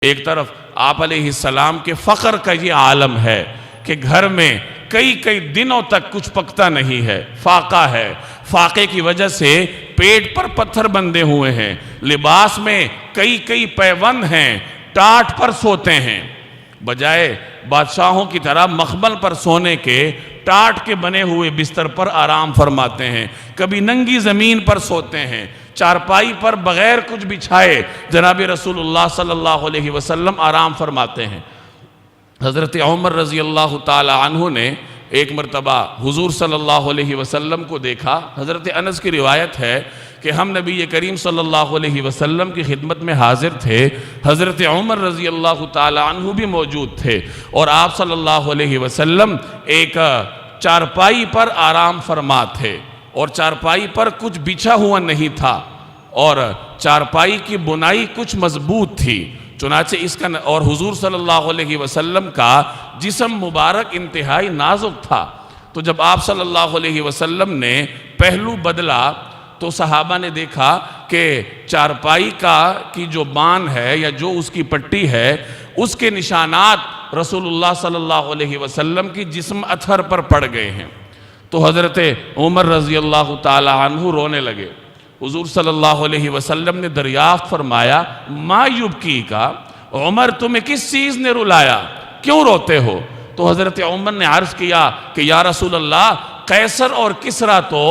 ایک طرف آپ علیہ السلام کے فقر کا یہ عالم ہے کہ گھر میں کئی دنوں تک کچھ پکتا نہیں ہے، فاقہ ہے، فاقے کی وجہ سے پیٹ پر پتھر بندھے ہوئے ہیں، لباس میں کئی پیوند ہیں، ٹاٹ پر سوتے ہیں، بجائے بادشاہوں کی طرح مخمل پر سونے کے ٹاٹ کے بنے ہوئے بستر پر آرام فرماتے ہیں، کبھی ننگی زمین پر سوتے ہیں، چارپائی پر بغیر کچھ بچھائے جناب رسول اللہ صلی اللہ علیہ وسلم آرام فرماتے ہیں۔ حضرت عمر رضی اللہ تعالی عنہ نے ایک مرتبہ حضور صلی اللہ علیہ وسلم کو دیکھا۔ حضرت انس کی روایت ہے کہ ہم نبی کریم صلی اللہ علیہ وسلم کی خدمت میں حاضر تھے، حضرت عمر رضی اللہ تعالی عنہ بھی موجود تھے، اور آپ صلی اللہ علیہ وسلم ایک چارپائی پر آرام فرما تھے، اور چارپائی پر کچھ بچھا ہوا نہیں تھا، اور چارپائی کی بنائی کچھ مضبوط تھی، چنانچہ اس کا اور حضور صلی اللہ علیہ وسلم کا جسم مبارک انتہائی نازک تھا۔ تو جب آپ صلی اللہ علیہ وسلم نے پہلو بدلا تو صحابہ نے دیکھا کہ چارپائی کی جو بان ہے یا جو اس کی پٹی ہے، اس کے نشانات رسول اللہ صلی اللہ علیہ وسلم کی جسم اثر پر پڑ گئے ہیں۔ تو حضرت عمر رضی اللہ تعالی عنہ رونے لگے۔ حضور صلی اللہ علیہ وسلم نے دریافت فرمایا، ما یبکی کا، عمر تمہیں کس چیز نے رلایا، کیوں روتے ہو؟ تو حضرت عمر نے عرض کیا کہ یا رسول اللہ، قیصر اور کسریٰ تو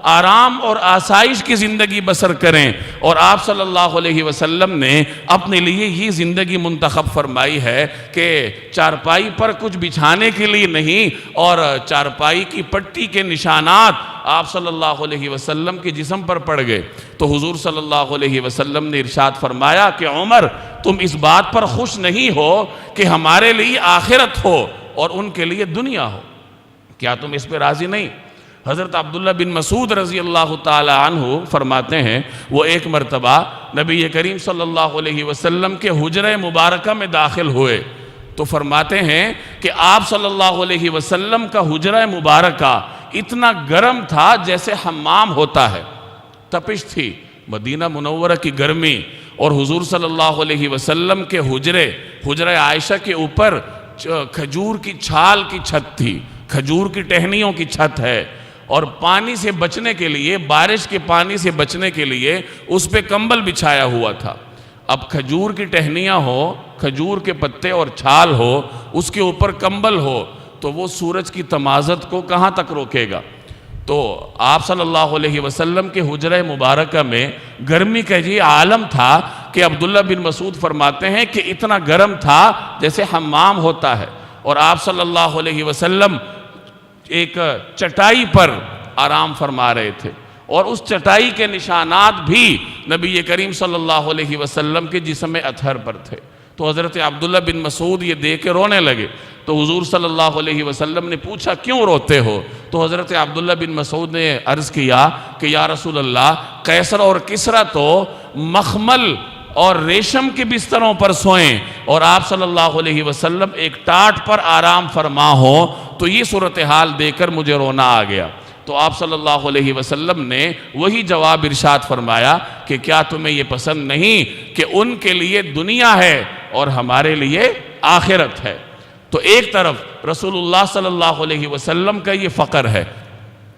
آرام اور آسائش کی زندگی بسر کریں، اور آپ صلی اللہ علیہ وسلم نے اپنے لیے یہ زندگی منتخب فرمائی ہے کہ چارپائی پر کچھ بچھانے کے لیے نہیں، اور چارپائی کی پٹی کے نشانات آپ صلی اللہ علیہ وسلم کے جسم پر پڑ گئے۔ تو حضور صلی اللہ علیہ وسلم نے ارشاد فرمایا کہ عمر، تم اس بات پر خوش نہیں ہو کہ ہمارے لیے آخرت ہو اور ان کے لیے دنیا ہو؟ کیا تم اس پہ راضی نہیں؟ حضرت عبداللہ بن مسعود رضی اللہ تعالی عنہ فرماتے ہیں، وہ ایک مرتبہ نبی کریم صلی اللہ علیہ وسلم کے حجرہ مبارکہ میں داخل ہوئے، تو فرماتے ہیں کہ آپ صلی اللہ علیہ وسلم کا حجرہ مبارکہ اتنا گرم تھا جیسے حمام ہوتا ہے، تپش تھی، مدینہ منورہ کی گرمی، اور حضور صلی اللہ علیہ وسلم کے حجرہ عائشہ کے اوپر کھجور کی چھال کی چھت تھی، کھجور کی ٹہنیوں کی چھت ہے، اور پانی سے بچنے کے لیے، بارش کے پانی سے بچنے کے لیے اس پہ کمبل بچھایا ہوا تھا۔ اب کھجور کی ٹہنیاں ہو، کھجور کے پتے اور چھال ہو، اس کے اوپر کمبل ہو، تو وہ سورج کی تمازت کو کہاں تک روکے گا؟ تو آپ صلی اللہ علیہ وسلم کے حجرہ مبارکہ میں گرمی کا یہ عالم تھا کہ عبداللہ بن مسعود فرماتے ہیں کہ اتنا گرم تھا جیسے حمام ہوتا ہے، اور آپ صلی اللہ علیہ وسلم ایک چٹائی پر آرام فرما رہے تھے، اور اس چٹائی کے نشانات بھی نبی کریم صلی اللہ علیہ وسلم کے جسم اطہر پر تھے۔ تو حضرت عبداللہ بن مسعود یہ دیکھ کے رونے لگے، تو حضور صلی اللہ علیہ وسلم نے پوچھا کیوں روتے ہو؟ تو حضرت عبداللہ بن مسعود نے عرض کیا کہ یا رسول اللہ، قیصر اور کسریٰ تو مخمل اور ریشم کے بستروں پر سوئیں، اور آپ صلی اللہ علیہ وسلم ایک ٹاٹ پر آرام فرما ہو، تو یہ صورتحال دیکھ کر مجھے رونا آ گیا۔ تو آپ صلی اللہ علیہ وسلم نے وہی جواب ارشاد فرمایا کہ کیا تمہیں یہ پسند نہیں کہ ان کے لیے دنیا ہے اور ہمارے لیے آخرت ہے؟ تو ایک طرف رسول اللہ صلی اللہ علیہ وسلم کا یہ فقر ہے،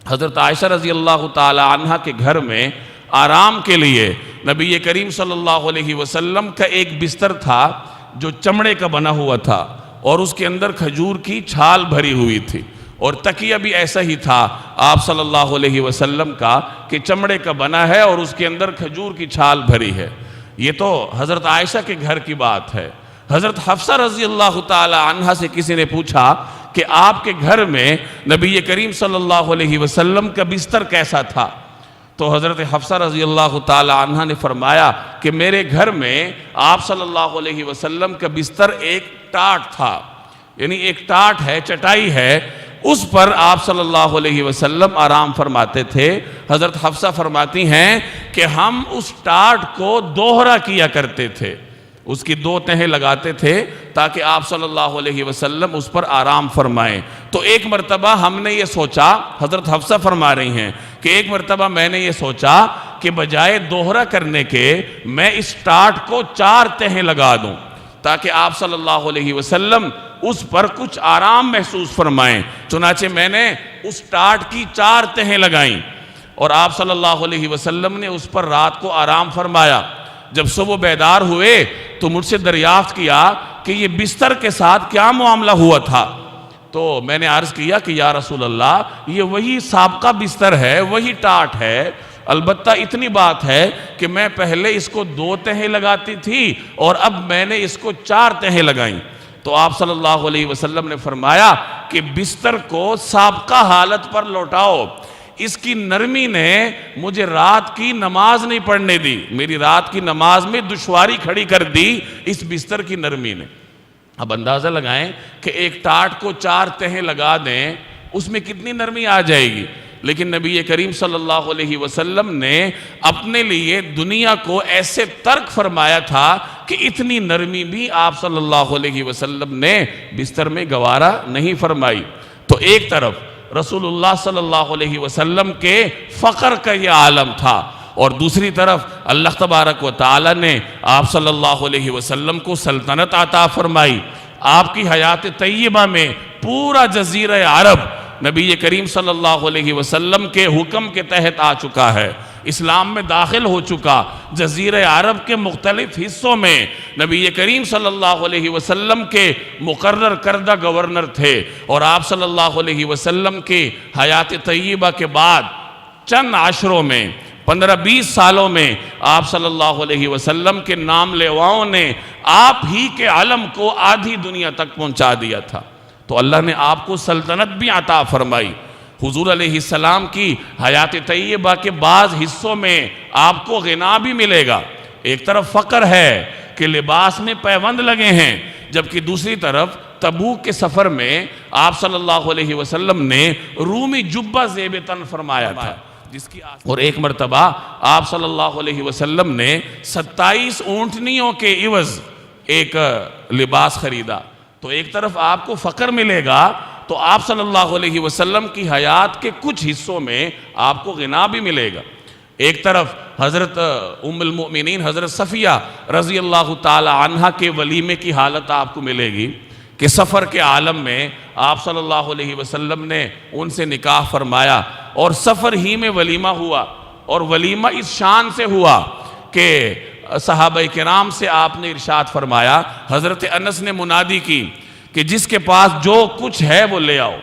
حضرت عائشہ رضی اللہ تعالی عنہ کے گھر میں آرام کے لیے نبی کریم صلی اللہ علیہ وسلم کا ایک بستر تھا جو چمڑے کا بنا ہوا تھا، اور اس کے اندر کھجور کی چھال بھری ہوئی تھی، اور تکیہ بھی ایسا ہی تھا آپ صلی اللہ علیہ وسلم کا کہ چمڑے کا بنا ہے اور اس کے اندر کھجور کی چھال بھری ہے۔ یہ تو حضرت عائشہ کے گھر کی بات ہے۔ حضرت حفصہ رضی اللہ تعالی عنہ سے کسی نے پوچھا کہ آپ کے گھر میں نبی کریم صلی اللہ علیہ وسلم کا بستر کیسا تھا؟ تو حضرت حفصہ رضی اللہ تعالی عنہ نے فرمایا کہ میرے گھر میں آپ صلی اللہ علیہ وسلم کا بستر ایک ٹاٹ تھا، یعنی ایک ٹاٹ ہے، چٹائی ہے، اس پر آپ صلی اللہ علیہ وسلم آرام فرماتے تھے۔ حضرت حفصہ فرماتی ہیں کہ ہم اس ٹاٹ کو دوہرا کیا کرتے تھے، اس کی 2 تہیں لگاتے تھے تاکہ آپ صلی اللہ علیہ وسلم اس پر آرام فرمائیں۔ تو ایک مرتبہ ہم نے یہ سوچا، حضرت حفصہ فرما رہی ہیں کہ ایک مرتبہ میں نے یہ سوچا کہ بجائے دوہرا کرنے کے میں اس ٹاٹ کو 4 تہیں لگا دوں، تاکہ آپ صلی اللہ علیہ وسلم اس پر کچھ آرام محسوس فرمائیں۔ چنانچہ میں نے اس ٹاٹ کی 4 تہیں لگائیں اور آپ صلی اللہ علیہ وسلم نے اس پر رات کو آرام فرمایا۔ جب صبح بیدار ہوئے تو مجھ سے دریافت کیا کہ یہ بستر کے ساتھ کیا معاملہ ہوا تھا؟ تو میں نے عرض کیا کہ یا رسول اللہ، یہ وہی سابقہ بستر ہے، وہی ٹاٹ ہے، البتہ اتنی بات ہے کہ میں پہلے اس کو 2 تہیں لگاتی تھی اور اب میں نے اس کو 4 تہیں لگائیں۔ تو آپ صلی اللہ علیہ وسلم نے فرمایا کہ بستر کو سابقہ حالت پر لوٹاؤ، اس کی نرمی نے مجھے رات کی نماز نہیں پڑھنے دی، میری رات کی نماز میں دشواری کھڑی کر دی اس بستر کی نرمی نے۔ اب اندازہ لگائیں کہ ایک ٹاٹ کو 4 تہیں لگا دیں، اس میں کتنی نرمی آ جائے گی، لیکن نبی کریم صلی اللہ علیہ وسلم نے اپنے لیے دنیا کو ایسے ترک فرمایا تھا کہ اتنی نرمی بھی آپ صلی اللہ علیہ وسلم نے بستر میں گوارا نہیں فرمائی۔ تو ایک طرف رسول اللہ صلی اللہ علیہ وسلم کے فقر کا یہ عالم تھا، اور دوسری طرف اللہ تبارک و تعالی نے آپ صلی اللہ علیہ وسلم کو سلطنت عطا فرمائی۔ آپ کی حیات طیبہ میں پورا جزیرہ عرب نبی کریم صلی اللہ علیہ وسلم کے حکم کے تحت آ چکا ہے، اسلام میں داخل ہو چکا۔ جزیرہ عرب کے مختلف حصوں میں نبی کریم صلی اللہ علیہ وسلم کے مقرر کردہ گورنر تھے، اور آپ صلی اللہ علیہ وسلم کے حیات طیبہ کے بعد چند عشروں میں 15-20 سالوں میں آپ صلی اللہ علیہ وسلم کے نام لیواؤں نے آپ ہی کے علم کو آدھی دنیا تک پہنچا دیا تھا۔ تو اللہ نے آپ کو سلطنت بھی عطا فرمائی۔ حضور علیہ السلام کی حیات طیبہ کے بعض حصوں میں آپ کو غنا بھی ملے گا۔ ایک طرف فقر ہے کہ لباس میں پیوند لگے ہیں، جبکہ دوسری طرف تبوک کے سفر میں آپ صلی اللہ علیہ وسلم نے رومی جبہ زیب تن فرمایا تھا، اور ایک مرتبہ آپ صلی اللہ علیہ وسلم نے 27 اونٹنیوں کے عوض ایک لباس خریدا۔ تو ایک طرف آپ کو فقر ملے گا، تو آپ صلی اللہ علیہ وسلم کی حیات کے کچھ حصوں میں آپ کو غنا بھی ملے گا۔ ایک طرف حضرت ام المؤمنین حضرت صفیہ رضی اللہ تعالی عنہ کے ولیمے کی حالت آپ کو ملے گی کہ سفر کے عالم میں آپ صلی اللہ علیہ وسلم نے ان سے نکاح فرمایا، اور سفر ہی میں ولیمہ ہوا، اور ولیمہ اس شان سے ہوا کہ صحابہ کرام سے آپ نے ارشاد فرمایا، حضرت انس نے منادی کی کہ جس کے پاس جو کچھ ہے وہ لے آؤ۔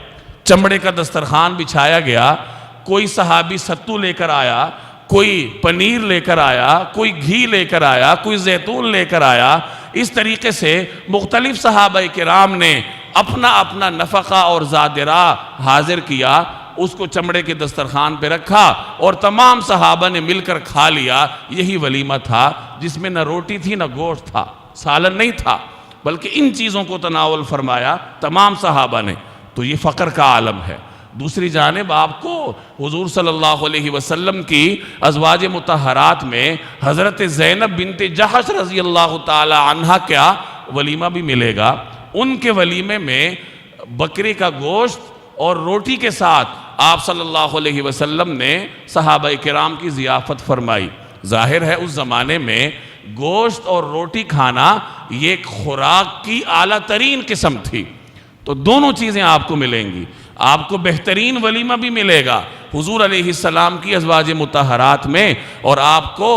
چمڑے کا دسترخوان بچھایا گیا، کوئی صحابی ستو لے کر آیا، کوئی پنیر لے کر آیا، کوئی گھی لے کر آیا، کوئی زیتون لے کر آیا۔ اس طریقے سے مختلف صحابہ کرام نے اپنا اپنا نفقہ اور زادرہ حاضر کیا، اس کو چمڑے کے دسترخوان پہ رکھا، اور تمام صحابہ نے مل کر کھا لیا۔ یہی ولیمہ تھا جس میں نہ روٹی تھی نہ گوشت تھا، سالن نہیں تھا، بلکہ ان چیزوں کو تناول فرمایا تمام صحابہ نے۔ تو یہ فقر کا عالم ہے۔ دوسری جانب آپ کو حضور صلی اللہ علیہ وسلم کی ازواج مطہرات میں حضرت زینب بنت جحش رضی اللہ تعالی عنہ کا ولیمہ بھی ملے گا۔ ان کے ولیمے میں بکری کا گوشت اور روٹی کے ساتھ آپ صلی اللہ علیہ وسلم نے صحابہ کرام کی ضیافت فرمائی۔ ظاہر ہے اس زمانے میں گوشت اور روٹی کھانا یہ ایک خوراک کی اعلیٰ ترین قسم تھی، تو دونوں چیزیں آپ کو ملیں گی۔ آپ کو بہترین ولیمہ بھی ملے گا حضور علیہ السلام کی ازواج مطہرات میں، اور آپ کو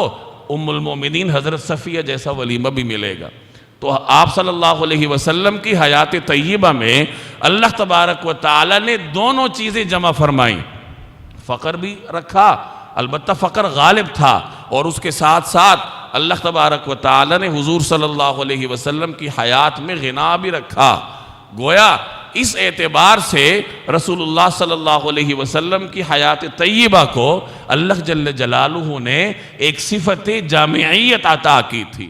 ام المؤمنین حضرت صفیہ جیسا ولیمہ بھی ملے گا۔ تو آپ صلی اللہ علیہ وسلم کی حیات طیبہ میں اللہ تبارک و تعالی نے دونوں چیزیں جمع فرمائیں، فقر بھی رکھا، البتہ فقر غالب تھا، اور اس کے ساتھ ساتھ اللہ تبارک و تعالی نے حضور صلی اللہ علیہ وسلم کی حیات میں غنا بھی رکھا۔ گویا اس اعتبار سے رسول اللہ صلی اللہ علیہ وسلم کی حیات طیبہ کو اللہ جل جلالہ نے ایک صفت جامعیت عطا کی تھی۔